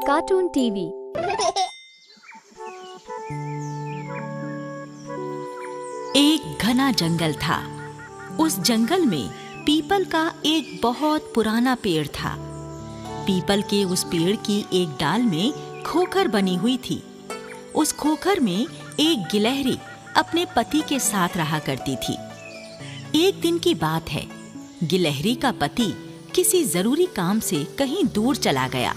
Cartoon TV. एक घना जंगल था। उस जंगल में पीपल का एक बहुत पुराना पेड़ था। पीपल के उस पेड़ की एक डाल में खोखर बनी हुई थी। उस खोखर में एक गिलहरी अपने पति के साथ रहा करती थी। एक दिन की बात है, गिलहरी का पति किसी जरूरी काम से कहीं दूर चला गया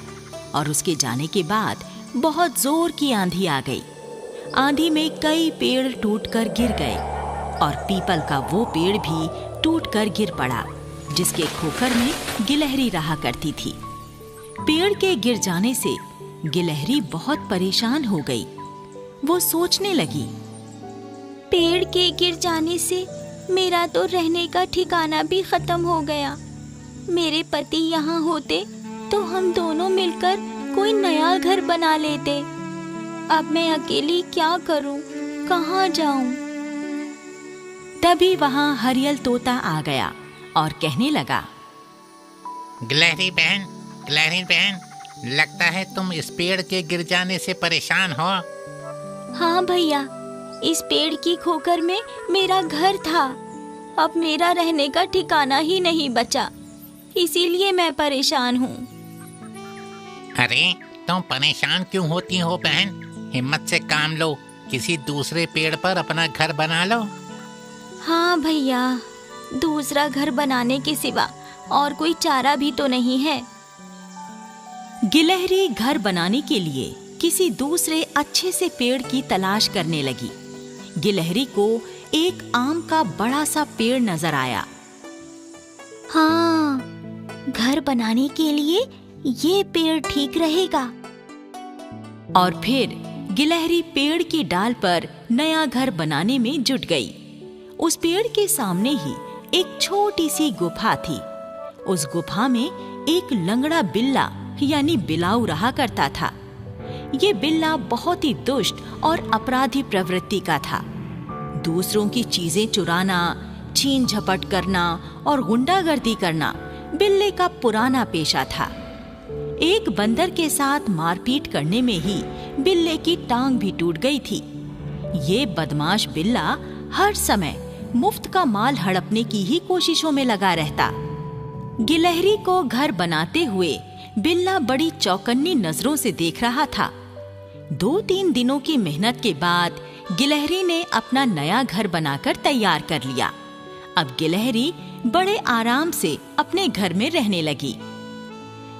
और उसके जाने के बाद बहुत जोर की आंधी आ गई। आंधी में कई पेड़ टूटकर गिर गए और पीपल का वो पेड़ भी टूटकर गिर पड़ा जिसके खोखर में गिलहरी रहा करती थी। पेड़ के गिर जाने से गिलहरी बहुत परेशान हो गई। वो सोचने लगी, पेड़ के गिर जाने से मेरा तो रहने का ठिकाना भी खत्म हो गया। मेरे पति यहाँ होते तो हम दोनों मिलकर कोई नया घर बना लेते। अब मैं अकेली क्या करूं? कहाँ जाऊं? तभी वहाँ हरियल तोता आ गया और कहने लगा, गिलहरी बहन, लगता है तुम इस पेड़ के गिर जाने से परेशान हो। हाँ भैया, इस पेड़ की खोखर में मेरा घर था। अब मेरा रहने का ठिकाना ही नहीं बचा, इसीलिए मैं परेशान हूँ। अरे तुम परेशान क्यों होती हो बहन? हिम्मत से काम लो, किसी दूसरे पेड़ पर अपना घर बना लो। हाँ भैया, दूसरा घर बनाने के सिवा और कोई चारा भी तो नहीं है। गिलहरी घर बनाने के लिए किसी दूसरे अच्छे से पेड़ की तलाश करने लगी। गिलहरी को एक आम का बड़ा सा पेड़ नजर आया। हाँ, घर बनाने के लिए ये पेड़ ठीक रहेगा। और फिर गिलहरी पेड़ की डाल पर नया घर बनाने में जुट गई। उस पेड़ के सामने ही एक छोटी सी गुफा थी। उस गुफा में एक लंगड़ा बिल्ला यानी बिलाऊ रहा करता था। ये बिल्ला बहुत ही दुष्ट और अपराधी प्रवृत्ति का था। दूसरों की चीजें चुराना, छीन झपट करना और गुंडागर्दी करना बिल्ले का पुराना पेशा था। एक बंदर के साथ मारपीट करने में ही बिल्ले की टांग भी टूट गई थी। ये बदमाश बिल्ला हर समय मुफ्त का माल हड़पने की ही कोशिशों में लगा रहता। गिलहरी को घर बनाते हुए बिल्ला बड़ी चौकन्नी नजरों से देख रहा था। 2-3 दिनों की मेहनत के बाद गिलहरी ने अपना नया घर बनाकर तैयार कर लिया। अब गिलहरी बड़े आराम से अपने घर में रहने लगी।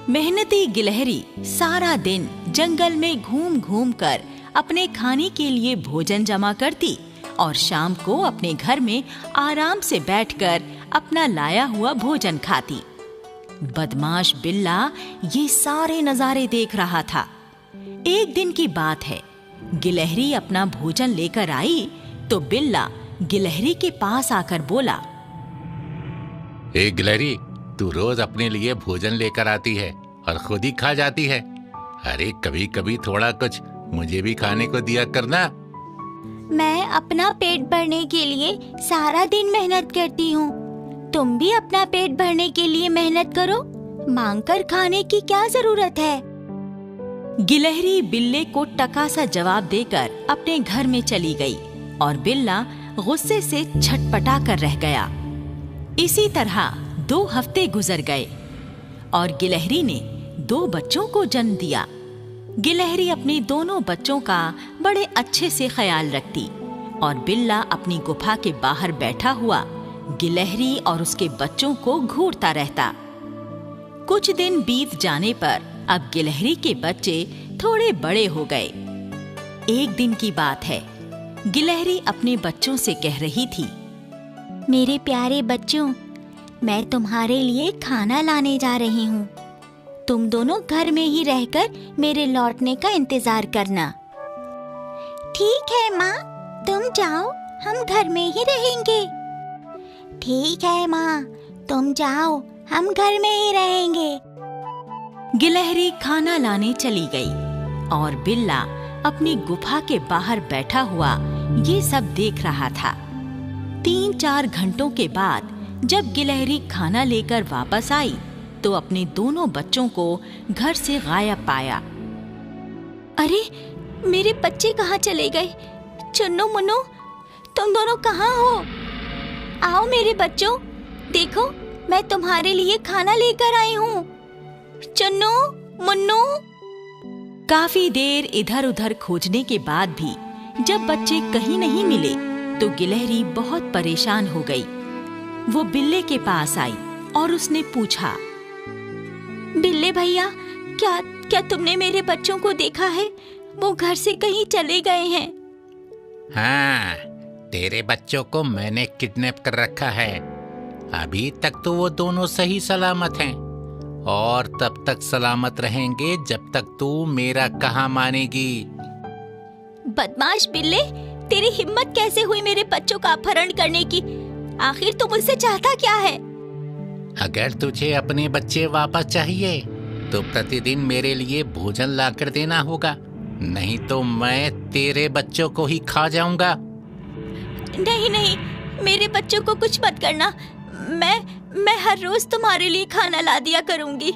मेहनती गिलहरी सारा दिन जंगल में घूम घूम कर अपने खाने के लिए भोजन जमा करती और शाम को अपने घर में आराम से बैठकर अपना लाया हुआ भोजन खाती। बदमाश बिल्ला ये सारे नजारे देख रहा था। एक दिन की बात है, गिलहरी अपना भोजन लेकर आई तो बिल्ला गिलहरी के पास आकर बोला, ए गिलहरी, तू रोज अपने लिए भोजन लेकर आती है और खुद ही खा जाती है। अरे कभी कभी थोड़ा कुछ मुझे भी खाने को दिया करना। मैं अपना पेट भरने के लिए सारा दिन मेहनत करती हूँ। तुम भी अपना पेट भरने के लिए मेहनत करो। मांगकर खाने की क्या जरूरत है? गिलहरी बिल्ले को टका सा जवाब देकर अपने घर में चली गई और बिल्ला गुस्से से छटपटा कर रह गया। इसी तरह 2 हफ्ते गुजर गए और गिलहरी ने 2 बच्चों को जन्म दिया। गिलहरी अपने दोनों बच्चों का बड़े अच्छे से ख्याल रखती और बिल्ला अपनी गुफा के बाहर बैठा हुआ गिलहरी और उसके बच्चों को घूरता रहता। कुछ दिन बीत जाने पर अब गिलहरी के बच्चे थोड़े बड़े हो गए। एक दिन की बात है, गिलहरी अपने बच्चों से कह रही थी, मेरे प्यारे बच्चों, मैं तुम्हारे लिए खाना लाने जा रही हूँ। तुम दोनों घर में ही रहकर मेरे लौटने का इंतजार करना। ठीक है माँ, तुम जाओ, हम घर में ही रहेंगे। ठीक है माँ, तुम जाओ, हम घर में ही रहेंगे। गिलहरी खाना लाने चली गई और बिल्ला अपनी गुफा के बाहर बैठा हुआ ये सब देख रहा था। 3-4 घंटों के बाद जब गिलहरी खाना लेकर वापस आई तो अपने दोनों बच्चों को घर से गायब पाया। अरे, मेरे बच्चे कहाँ चले गए? चन्नू मुन्नू, तुम दोनों कहाँ हो? आओ मेरे बच्चों, देखो मैं तुम्हारे लिए खाना लेकर आई हूँ। चन्नू मुन्नू। काफी देर इधर उधर खोजने के बाद भी जब बच्चे कहीं नहीं मिले तो गिलहरी बहुत परेशान हो गई। वो बिल्ले के पास आई और उसने पूछा, बिल्ले भैया, क्या तुमने मेरे बच्चों को देखा है? वो घर से कहीं चले गए हैं। हाँ, तेरे बच्चों को मैंने किडनैप कर रखा है। अभी तक तो वो दोनों सही सलामत हैं और तब तक सलामत रहेंगे जब तक तू मेरा कहा मानेगी। बदमाश बिल्ले, तेरी हिम्मत कैसे हुई मेरे बच्चों का अपहरण करने की? आखिर तू मुझसे चाहता क्या है? अगर तुझे अपने बच्चे वापस चाहिए तो प्रतिदिन मेरे लिए भोजन लाकर देना होगा, नहीं तो मैं तेरे बच्चों को ही खा जाऊंगा। नहीं नहीं, मेरे बच्चों को कुछ मत करना। मैं हर रोज तुम्हारे लिए खाना ला दिया करूंगी।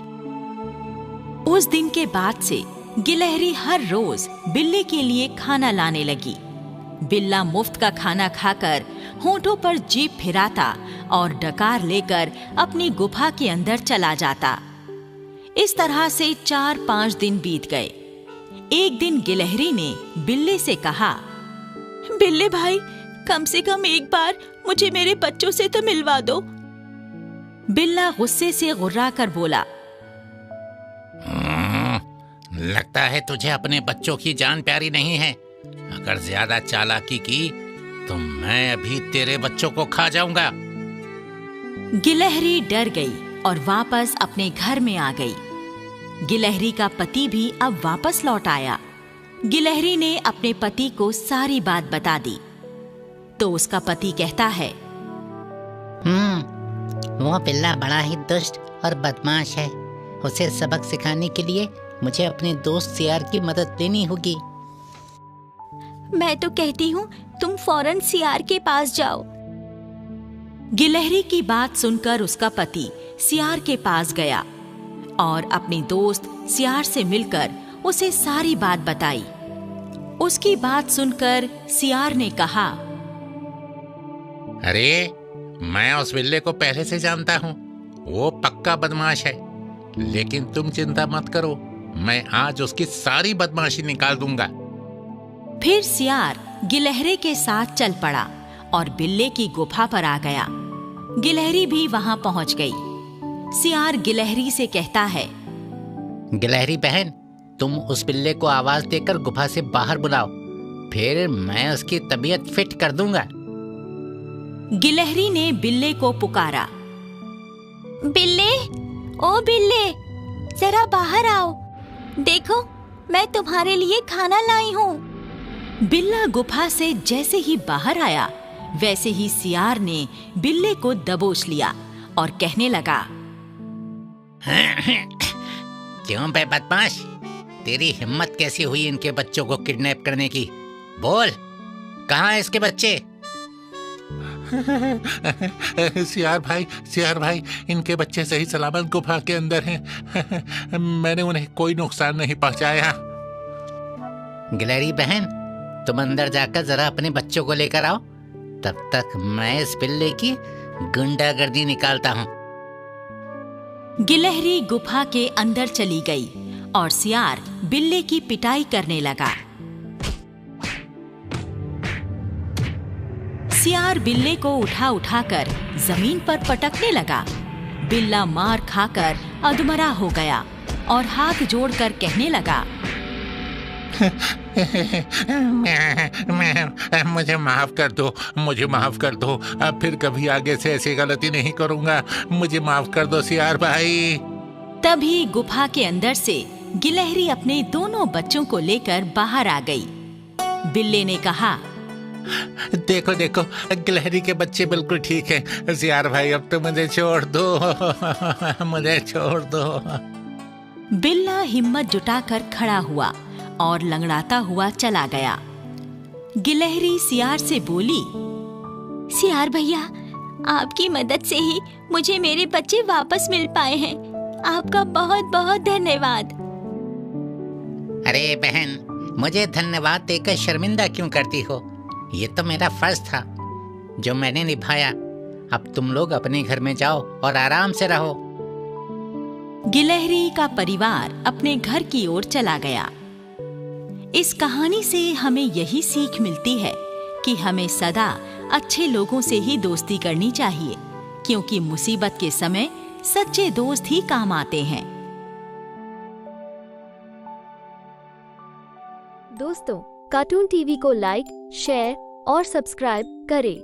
उस दिन के बाद से गिलहरी हर रोज बिल्ले के लिए खाना लाने लगी। बिल्ला मुफ्त का खाना खाकर होंठों पर जीभ फिराता और डकार लेकर अपनी गुफा के अंदर चला जाता। इस तरह से 4-5 दिन बीत गए। एक दिन गिलहरी ने बिल्ले से कहा, बिल्ले भाई, कम से कम एक बार मुझे मेरे बच्चों से तो मिलवा दो। बिल्ला गुस्से से गुर्रा कर बोला, लगता है तुझे अपने बच्चों की जान प्यारी नहीं है। अगर ज्यादा चालाकी की तो मैं अभी तेरे बच्चों को खा जाऊंगा। गिलहरी डर गई और वापस अपने घर में आ गई। गिलहरी का पति भी अब वापस लौट आया। गिलहरी ने अपने पति को सारी बात बता दी तो उसका पति कहता है, वो बिल्ला बड़ा ही दुष्ट और बदमाश है। उसे सबक सिखाने के लिए मुझे अपने दोस्त सियार की मदद लेनी होगी। मैं तो कहती हूँ तुम फौरन सियार के पास जाओ। गिलहरी की बात सुनकर उसका पति सियार के पास गया और अपनी दोस्त सियार से मिलकर उसे सारी बात बताई। उसकी बात सुनकर सियार ने कहा, अरे, मैं उस बिल्ले को पहले से जानता हूँ। वो पक्का बदमाश है, लेकिन तुम चिंता मत करो, मैं आज उसकी सारी बदमाशी निकाल दूंगा। फिर सियार गिलहरी के साथ चल पड़ा और बिल्ले की गुफा पर आ गया। गिलहरी भी वहां पहुंच गई। सियार गिलहरी से कहता है, गिलहरी बहन, तुम उस बिल्ले को आवाज देकर गुफा से बाहर बुलाओ, फिर मैं उसकी तबीयत फिट कर दूंगा। गिलहरी ने बिल्ले को पुकारा, बिल्ले, ओ बिल्ले, जरा बाहर आओ। देखो, मैं तुम्हारे लिए खाना लाई हूँ। बिल्ला गुफा से जैसे ही बाहर आया वैसे ही सियार ने बिल्ले को दबोच लिया और कहने लगा, क्यों बे बदमाश, तेरी हिम्मत कैसी हुई इनके बच्चों को किडनैप करने की? बोल, कहाँ हैं इसके बच्चे? सियार भाई, इनके बच्चे सही सलामत गुफा के अंदर हैं। मैंने उन्हें कोई नुकसान नहीं पहुंचाया। गिलहरी बहन, तुम अंदर जाकर जरा अपने बच्चों को लेकर आओ, तब तक मैं इस बिल्ले की गुंडागर्दी निकालता हूँ। गिलहरी गुफा के अंदर चली गई और सियार बिल्ले की पिटाई करने लगा। सियार बिल्ले को उठा कर जमीन पर पटकने लगा। बिल्ला मार खाकर अधमरा हो गया और हाथ जोड़कर कहने लगा, मुझे माफ कर दो, अब फिर कभी आगे से ऐसी गलती नहीं करूंगा। मुझे माफ कर दो सियार भाई। तभी गुफा के अंदर से गिलहरी अपने दोनों बच्चों को लेकर बाहर आ गई। बिल्ले ने कहा, देखो, गिलहरी के बच्चे बिल्कुल ठीक हैं। सियार भाई, अब तो मुझे छोड़ दो। बिल्ला हिम्मत जुटाकर खड़ा हुआ और लंगड़ाता हुआ चला गया। गिलहरी सियार से बोली, सियार भैया, आपकी मदद से ही मुझे मेरे बच्चे वापस मिल पाए हैं। आपका बहुत बहुत धन्यवाद। अरे बहन, मुझे धन्यवाद देकर शर्मिंदा क्यों करती हो? ये तो मेरा फर्ज था जो मैंने निभाया। अब तुम लोग अपने घर में जाओ और आराम से रहो। गिलहरी का परिवार अपने घर की ओर चला गया। इस कहानी से हमें यही सीख मिलती है कि हमें सदा अच्छे लोगों से ही दोस्ती करनी चाहिए, क्योंकि मुसीबत के समय सच्चे दोस्त ही काम आते हैं। दोस्तों, कार्टून टीवी को लाइक, शेयर और सब्सक्राइब करें।